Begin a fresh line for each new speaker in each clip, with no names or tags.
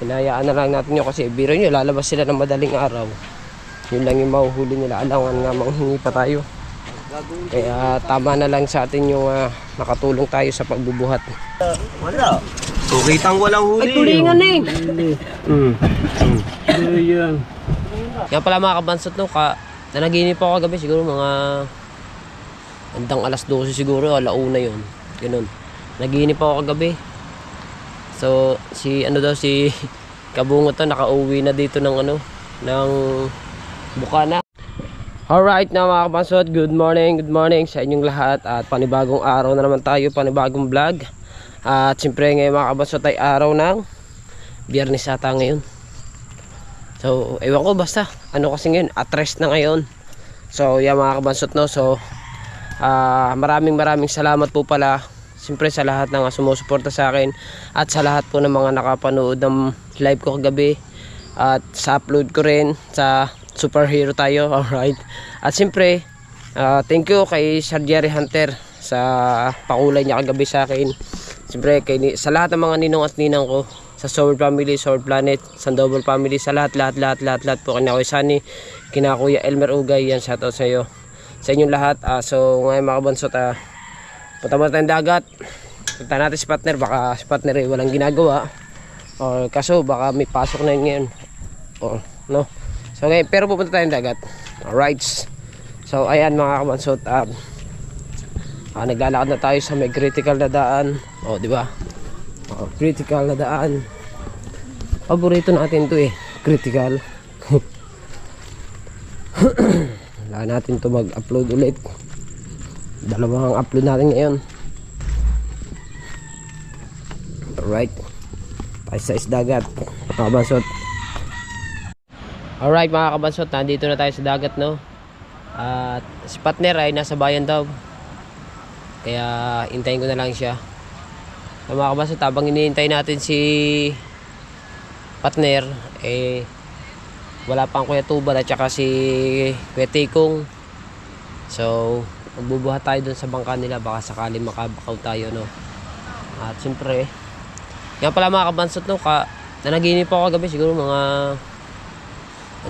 hinayaan na lang natin yun kasi biro nyo, lalabas sila ng madaling araw. Yun lang yung mahuhuli nila. Alangan nga manghingi pa tayo. Kaya tama na lang sa atin yung nakatulong tayo sa pagbubuhat.
Wala. Kitang walang huli.
Ay, tulingan eh.
Ayan.
Yan pala mga kabansot no, nanaginip ako kagabi siguro mga andang alas 12 siguro, alauna yun. Ganun. Naginip ako kagabi. So, si Kabungot to nakauwi na dito ng ng Bukana. Alright na mga kabansot, good morning sa inyong lahat at panibagong araw na naman tayo, panibagong vlog. At siyempre ngayon mga kabansot ay araw ng Biyernes ata ngayon. So ewan ko basta kasi ngayon at-rest na ngayon. So yan mga kabansot no. So maraming salamat po pala siyempre sa lahat ng sumusuporta sa akin at sa lahat po ng mga nakapanood ng live ko kagabi at sa upload ko rin sa Superhero tayo. Alright. At siyempre thank you kay Sir Jerry Hunter sa pakulay niya kagabi sa akin. Siyempre sa lahat ng mga ninong at ninang ko sa Soul Family, Soul Planet, Sandoval Family, sa lahat po, kina Kuya Sunny, kina Kuya Elmer Ugay, yan shoutout sa iyo, sa inyong lahat. So ngayon mga kabansot, punta mo tayong dagat, punta natin si partner, baka si partner walang ginagawa or kaso baka may pasok na ngayon or no. So ngayon pero pupunta tayong dagat. Alright, so ayan mga kabansot, naglalakad na tayo sa may critical na daan, di ba? Critical na daan, paborito natin to critical. Wala natin to mag-upload ulit, dalawang upload natin ngayon. Alright, tayo sa isdagat mga kabansot. Alright mga kabansot, nandito na tayo sa dagat no. At si partner ay nasa bayan daw, kaya hintayin ko na lang siya. So, mga kabansot, habang hinihintay natin si partner, wala pang Kuya Tubal at saka si Kuya Tikong. So magbubuhat tayo dun sa bangka nila, baka sakali makabakaw tayo no. At siyempre yan pala mga kabansot no, nanaginip ako kagabi siguro mga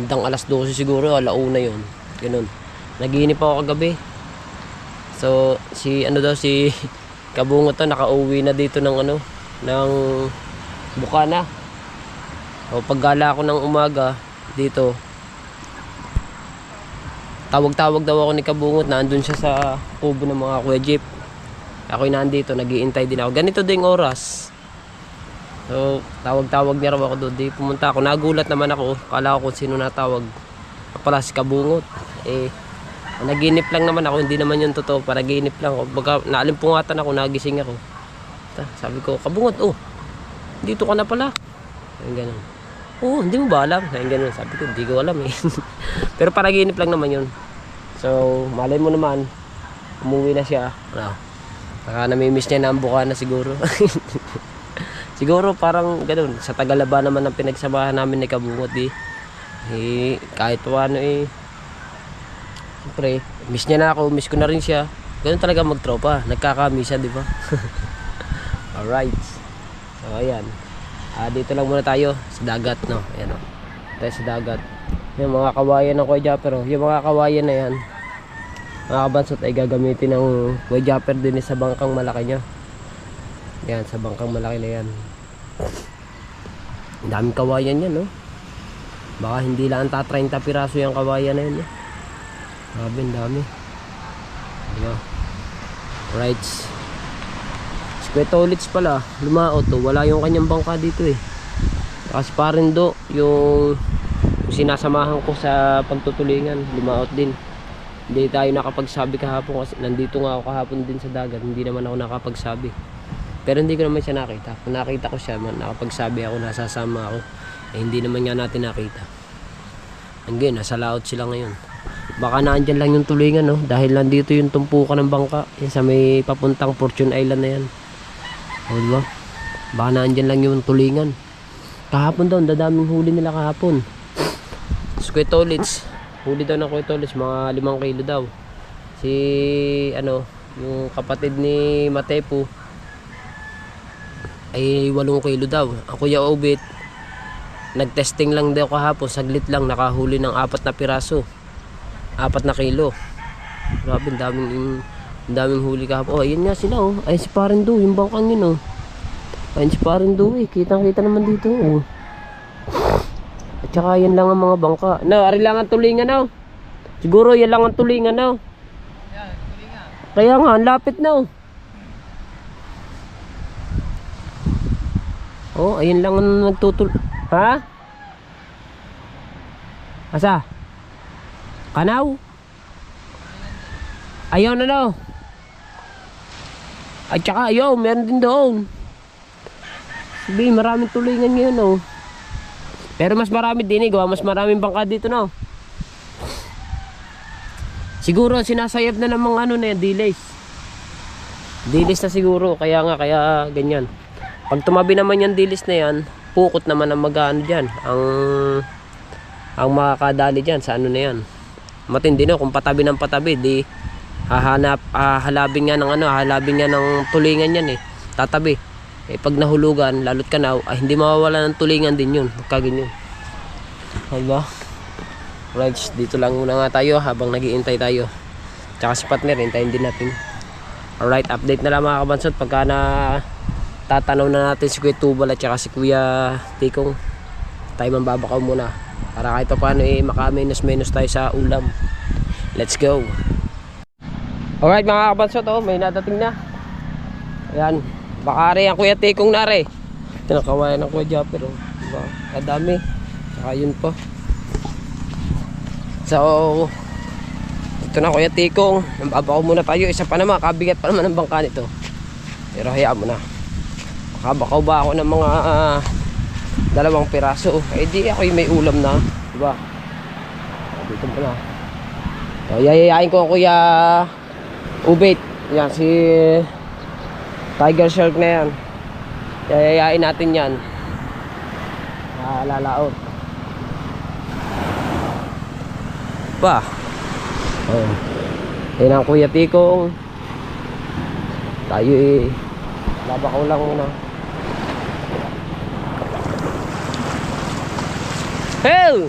andang alas 12 siguro, alauna yun. Ganun. Naginip ako kagabi. So si Kabungot to nakauwi na dito ng ng Bukana. O paggala ko ng umaga dito, tawag daw ako ni Kabungot na andun siya sa kubo ng mga Kuya Jeep. Ako'y nandito, nag-iintay din ako. Ganito ding oras. So tawag niya raw ako doon. Di pumunta ako. Nagulat naman ako. Kala ko kung sino natawag. Pala si Kabungot. Naginip lang naman ako, hindi naman yung totoo, panaginip lang ako. Baga naalimpungatan ako, nagising ako. Sabi ko, Kabungot, dito ka na pala. Ayun ganun. Hindi mo ba alam? Ayun ganun. Sabi ko, hindi ko alam Pero panaginip lang naman yun. So malay mo naman, umuwi na siya. Baka namimiss niya na ang Bukana siguro. Siguro parang ganun. Sa Tagalaba naman ang pinagsamahan namin ni Kabungot kahit paano siyempre, miss niya na ako, miss ko na rin siya. Ganun talaga magtropa, nagkakamiss di ba? Alright. So ayan. Dito lang muna tayo sa dagat no. Ayan tayo sa dagat. Yung mga kawayan ng Kuya Japper yung mga kawayan na yan, mga kabansot, ay gagamitin ng Kuya Japper din sa bangkang malaki niya. Yan, sa bangkang malaki na yan. Ang daming kawayan yan no. Baka hindi lang 30 piraso yung kawayan na yan Grabe, ang dami. Diba? Right. Spetolits pala, lumaot wala yung kanyang bangka dito Kasi Parindo, yung sinasamahan ko sa pagtutulingan, lumaot din. Hindi tayo nakapagsabi kahapon kasi nandito nga ako kahapon din sa dagat. Hindi naman ako nakapagsabi. Pero hindi ko naman siya nakita. Kung nakita ko siya, nakapagsabi ako, nasasama ako. Hindi naman nga natin nakita. Hanggang, nasa laot sila ngayon. Baka naandyan lang yung tulingan no, dahil nandito yung tumpukan ng bangka yan sa may papuntang Fortune Island na yan. Diba? Baka naandyan lang yung tulingan. Kahapon daw, dadaming huli nila kahapon. Squetolits, huli daw ng Squetolits, mga 5 kilo daw. Si yung kapatid ni Matepo ay 8 kilo daw. Ang Kuya Obit nagtesting lang daw kahapon, saglit lang nakahuli ng 4 na piraso. 4 na kilo. Grabe, ang daming huli kahapon. Oh, ayun nga sila oh. Ayun si Parindo, yung bangkang yun oh. Ayun si Parindo eh. Kitang-kita naman dito oh. At saka yan lang ang mga bangka. No, ari lang ang tulingan oh. Siguro yan lang ang tulingan oh.
Yan, tulingan.
Kaya nga, ang lapit na oh. Oh, ayun lang ang nagtutul... Ha? Asa? Kanaw? Ayaw na daw. At saka ayaw, meron din doon. Sabi, maraming tulingan ngayon oh. Pero mas marami din eh, mas maraming bangka dito no. Siguro sinasayap na ng mga ano na yan, delays. Delays na siguro, kaya ganyan. Pag tumabi naman yung delays na yan, pukot naman ang mag-ano dyan, ang makakadali dyan sa ano na yan. Matindi no, kung patabi ng patabi, di hahalabin nga ng tulingan yan eh, tatabi. Eh pag nahulugan, lalot ka na, hindi mawawala ng tulingan din yun, magkaganyan. Diba? Right, dito lang muna nga tayo habang nag-iintay tayo. Tsaka si partner, hintayin din natin. Alright, update na lang mga kabansot pagka na tatanaw na natin si Kuya Tubal at saka si Kuya Tikong. Tayo mambabakaw muna para kahit pa paano eh makamenos-menos tayo sa ulam. Let's go. Alright mga kabansot, oh, may nadating na. Ayan, baka rin ang Kuya Tikong na rin. Tinakawayan ng Kuya Japper oh. Diba? Kadami. Saka yun po. So ito na Kuya Tikong, mambabakaw muna tayo. Isa pa naman, kabigat pa naman ang bangka nito. Pero hayaan mo na. Makabakaw ba ako ng mga 2 piraso? Eh di ako may ulam na, diba? Dito mo na. So, yayayain ko Kuya Ubit. Yan si Tiger Shark na yan. Yayayain natin yan. Lalaot. Ba? Oh. Yan ang Kuya Tikong. Tayo eh. Labakaw lang muna. Hell!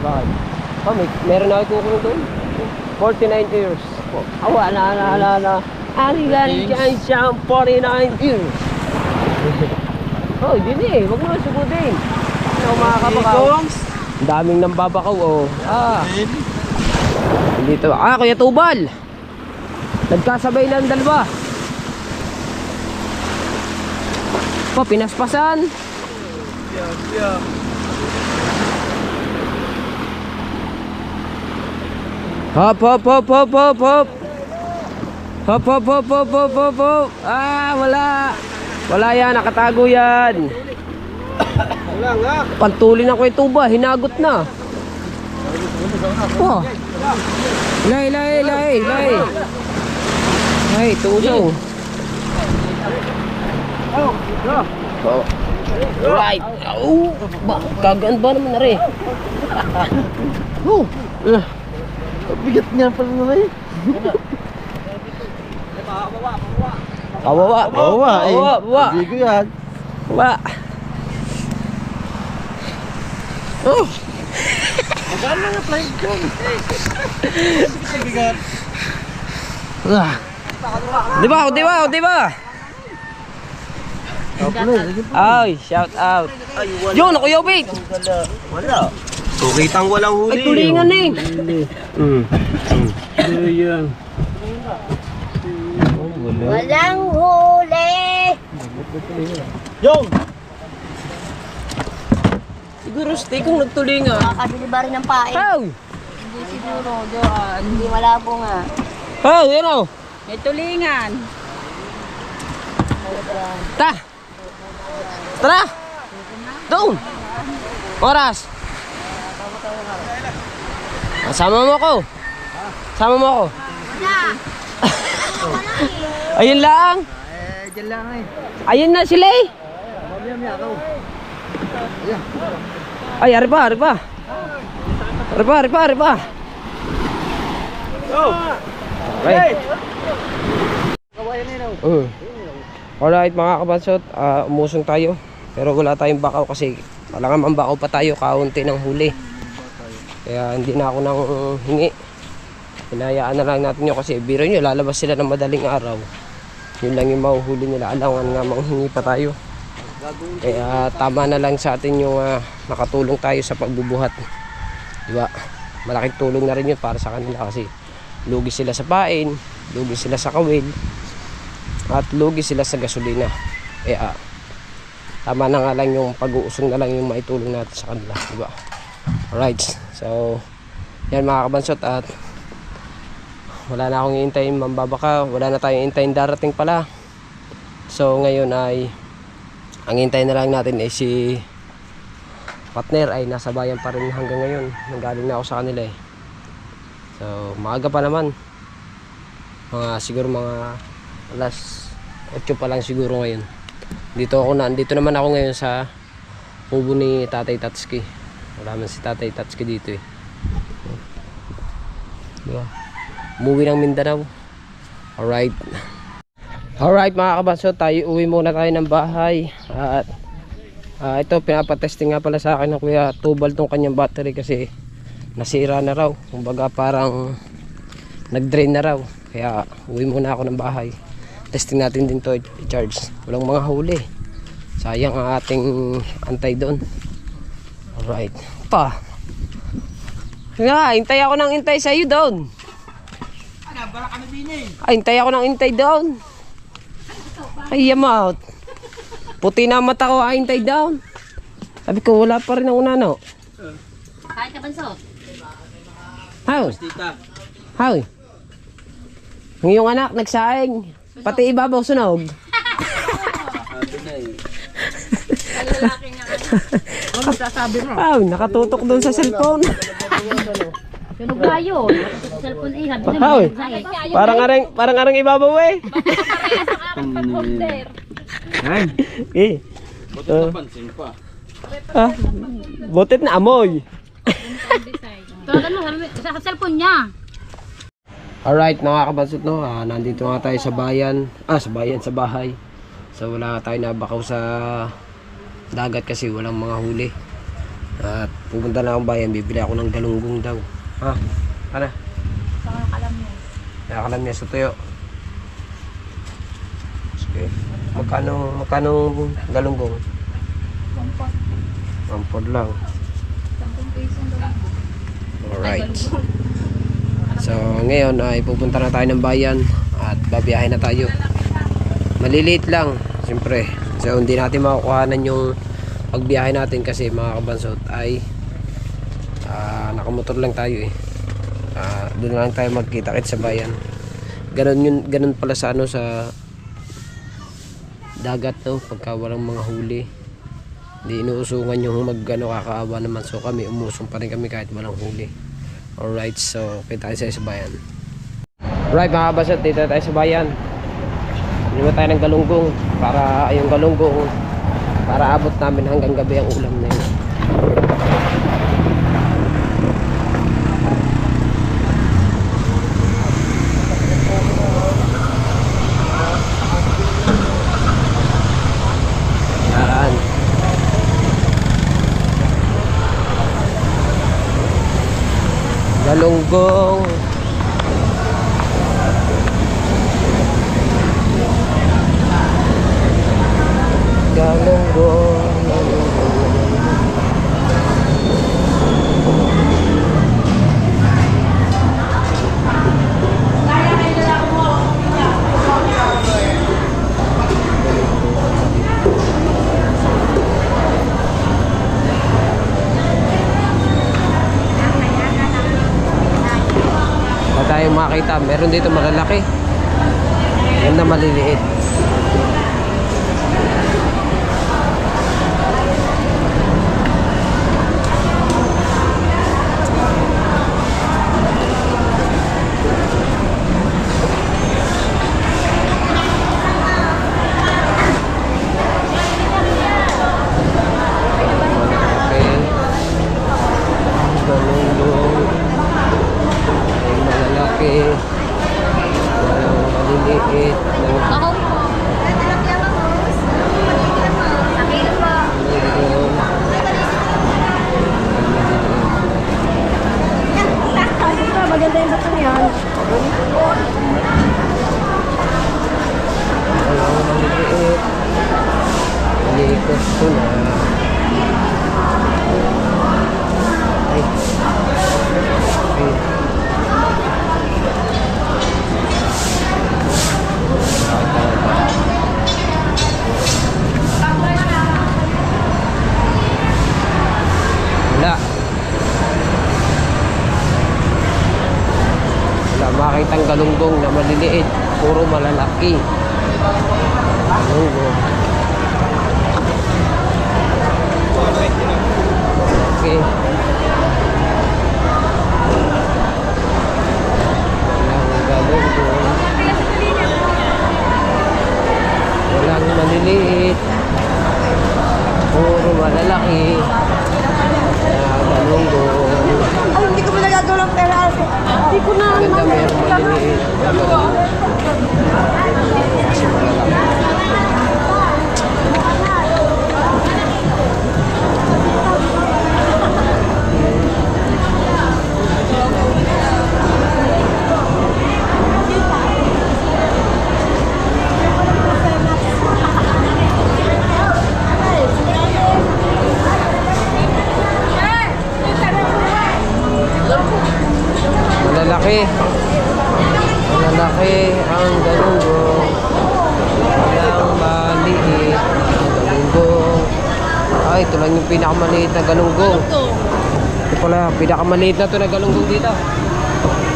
Bakit? Oh, meron na ako kukulong doon. 49 years. Awa na. Ari-gari dyan siyang 49 years. Oh, hindi eh. Huwag mo sugudin. Ano mga kabakaw? Ang daming nambabakaw oh. Dito. Kuya Tubal. Nagkasabay ng 2. Pa, pinaspasan. Hop. Wala yan, nakatago yan.
Wala nga.
Pantuli na Kuya Tuba, hinagot na. Oh. Lay. Ay, tuso. Oh. Right. Oh. Kagaan ba naman na rin? Oh.
Bigat nga pala na rin.
Bawa.
Hindi ko yan.
Bawa. Oh.
Magkano nga flying cone?
Di ba? Ay, shout out. Yun, Kuya Ubit.
Wala. So, kitang walang huli.
Ay, tulingan na eh.
Walang huli!
Yung!
Siguro stay kung nagtulingan.
Makakabili ba rin ng pain?
How?
Hindi siguro, Joan. Hindi malabo nga.
How, yan o.
May tulingan.
Tara. Doon. Oras. Sama mo ako. Ayun lang.
Diyan lang eh.
Ayun na sila eh. Ay, ariba.
Oh!
Okay. Alright mga kabansot, umusong tayo. Pero wala tayong bakaw kasi wala nga mang bakaw pa tayo, kaunti ng huli. Kaya hindi na ako nang hingi. Hinayaan na lang natin yun kasi biro nyo, lalabas sila ng madaling araw. Yun lang yung mahuhuli nila. Alangan nga manghingi pa tayo. Kaya tama na lang sa atin yung nakatulong tayo sa pagbubuhat. Diba? Malaking tulong na rin yun para sa kanila kasi lugi sila sa pain, lugi sila sa kawil, at lugi sila sa gasolina. Tama na nga lang yung pag-uusong na lang yung maitulong natin sa kanila, diba? Alright, so yan mga kabansot, at wala na akong iintayin mambabaka, wala na tayong iintayin darating pala. So ngayon ay ang iintayin na lang natin ay si partner ay nasa bayan pa rin hanggang ngayon. Nanggaling na ako sa kanila eh. So maaga pa naman, siguro mga alas 8 pa lang siguro ngayon. Dito naman ako ngayon sa kubo ni Tatay Tatsuki. Wala man si Tatay Tatsuki dito eh. Diba? Umuwi ng Mindanao. Alright mga kabansot, uwi muna tayo ng bahay. At ito pinapatesting nga pala sa akin ng Kuya Tubal tong kanyang battery kasi nasira na raw. Kumbaga parang nag-drain na raw. Kaya uwi muna ako ng bahay. Testing natin din to i-charge. Walang mga huli. Sayang ang ating antay doon. Alright. Hintay ako ng hintay sa iyo doon. Hintay ako ng hintay doon. Ay, yamaut. Puti na mata ko, hintay down. Sabi ko, wala pa rin ang unano.
Kain ka banso?
How? Ang iyong anak, nagsaing. Pati ibabaw sunog.
Lalaki nga. Ano sasabi mo?
Nakatutok doon sa cellphone.
Sunog na yun. Cellphone eh. Sabi na
Parang arang ibabaw eh. Butit na amoy.
Tawagan mo sa cellphone niya.
Alright, nakakabansot no. Nandito nga tayo sa bayan. Sa bahay. So wala tayo nabakaw sa dagat kasi walang mga huli. At pupunta na akong bayan, bibili ako ng galunggong daw. Ano? Nakakalam niya sa tuyo. Okay. Magkano galunggong? 1 lang. Alright. So ngayon ay pupunta na tayo ng bayan at babiyahin na tayo. Maliliit lang siyempre. So hindi natin makukuhanan yung pagbiyahe natin kasi mga kabansot ay nakamotor lang tayo eh. Doon lang tayo magkita-kit sa bayan. Ganun pala sa sa dagat no, pagka walang mga huli. Hindi inuusungan yung kakaawa naman. So kami umusong pa rin kami kahit walang huli. Alright, so kita tayo sa bayan. Alright mga kabasat, dito tayo sa bayan. Bili tayo ng galunggong para yung galunggong para abot namin hanggang gabi ang ulam na yun. Yan. Galunggong. Tayong makita, meron dito malalaki, yan na maliliit. maliliit.
Ako po.
Maganda yung bato niyan.
Maliliit. Malikot ko na. Ay. Ay. Wala. Wala makitang galunggong na maliliit. Puro malalaki. Galunggong. Okay. Walang galunggong. Walang maliliit. Puro malalaki. Galunggong.
Ay, hindi ko mo nagagawa ng pera. Hindi ko na.
Ganda merong maliliit. Kasi malalaki. Malalaki. Malalaki ang galunggong. Walang maliit ang galunggong. Ay, ito lang yung pinakamaliit na galunggong. Ito pala, pinakamaliit na ito na galunggong dito.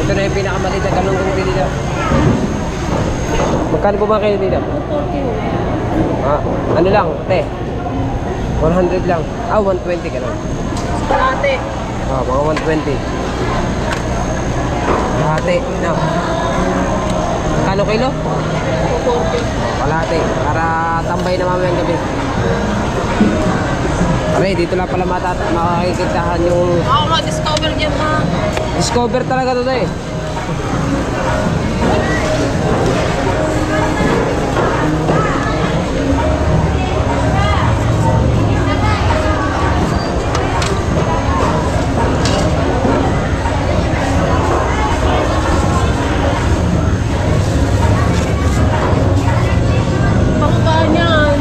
Ito na yung pinakamaliit na galunggong dito. Magkano po ba kayo dito? Ah, ano lang, te? 100 lang. Ah, 120 ka lang.
Kalate.
Ah, mga 120. Kalahati, no? Kano kilo?
240.
Kalahati, para tambay na mamayang gabi. Aray, dito lang pala makikitahan yung...
Ako ma-discover dyan ma.
Discover talaga to eh.
Pangkaan yan.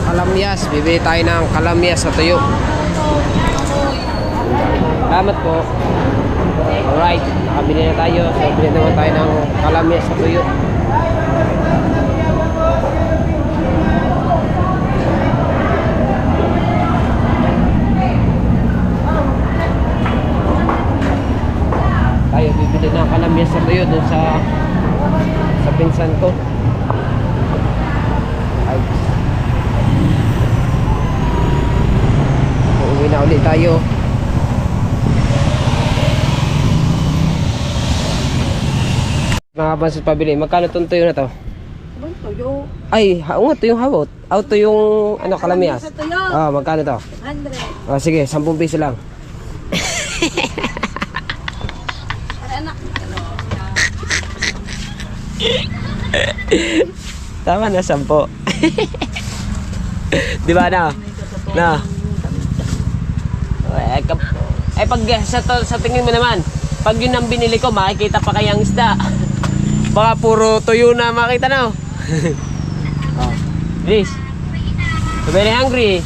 Kalamyas, bibili tayo ng kalamyas sa tuyo. Salamat po. Alright, nakabili na tayo. So, bili naman tayo ng kalamyas sa tuyo. Tayo bibili ng kalamyas sa tuyo dun sa pinsan ko. Ay. Uuwi na ulit tayo. Mga kapansin pabili. Magkano itong tuyo na to?
Abang tuyo.
Ay, oo nga, ito yung hawot. Ito yung ano, kalamyas.
Sa tuyo.
Ah, magkano to?
100.
Ah, sige, 10 piso lang. Tama na, 10. Di ba na? Na. Pag sa tingin mo naman, pag yun ang binili ko, makikita pa kayang isda. Baka puro tuyo na makita na. Oh. Please. So very hungry.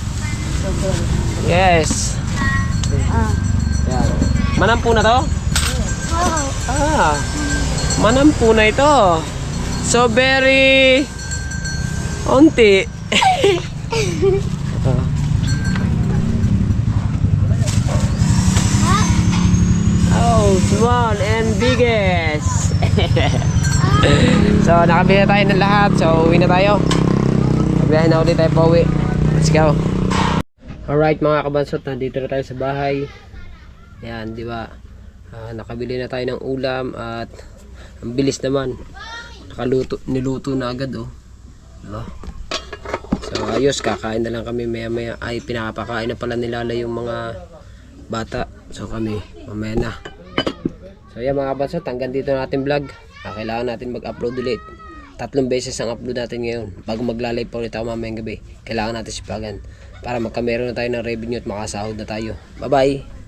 Yes. Yan. Manampu na to? Ah. Manampu na ito. So very onti. Oh, small and biggest. So, nakabili na tayo ng lahat. So, uwi na tayo. Nabiyahin na ulit tayo pa uwi. Let's go. Alright mga kabansot, nandito na tayo sa bahay. Yan, di ba? Nakabili na tayo ng ulam at ang bilis naman. Niluto na agad oh. Diba? So, ayos, kakain na lang kami maya-maya. Ay, pinapakain na pala nilala yung mga bata. So, kami mamaya na. So, yan mga kabansot, hanggang dito na ating vlog. Kailangan natin mag-upload ulit. 3 beses ang upload natin ngayon. Bago maglalay pa ulit ako mamayang gabi, kailangan natin sipagan para magkameron na tayo ng revenue at makasahod na tayo. Bye bye!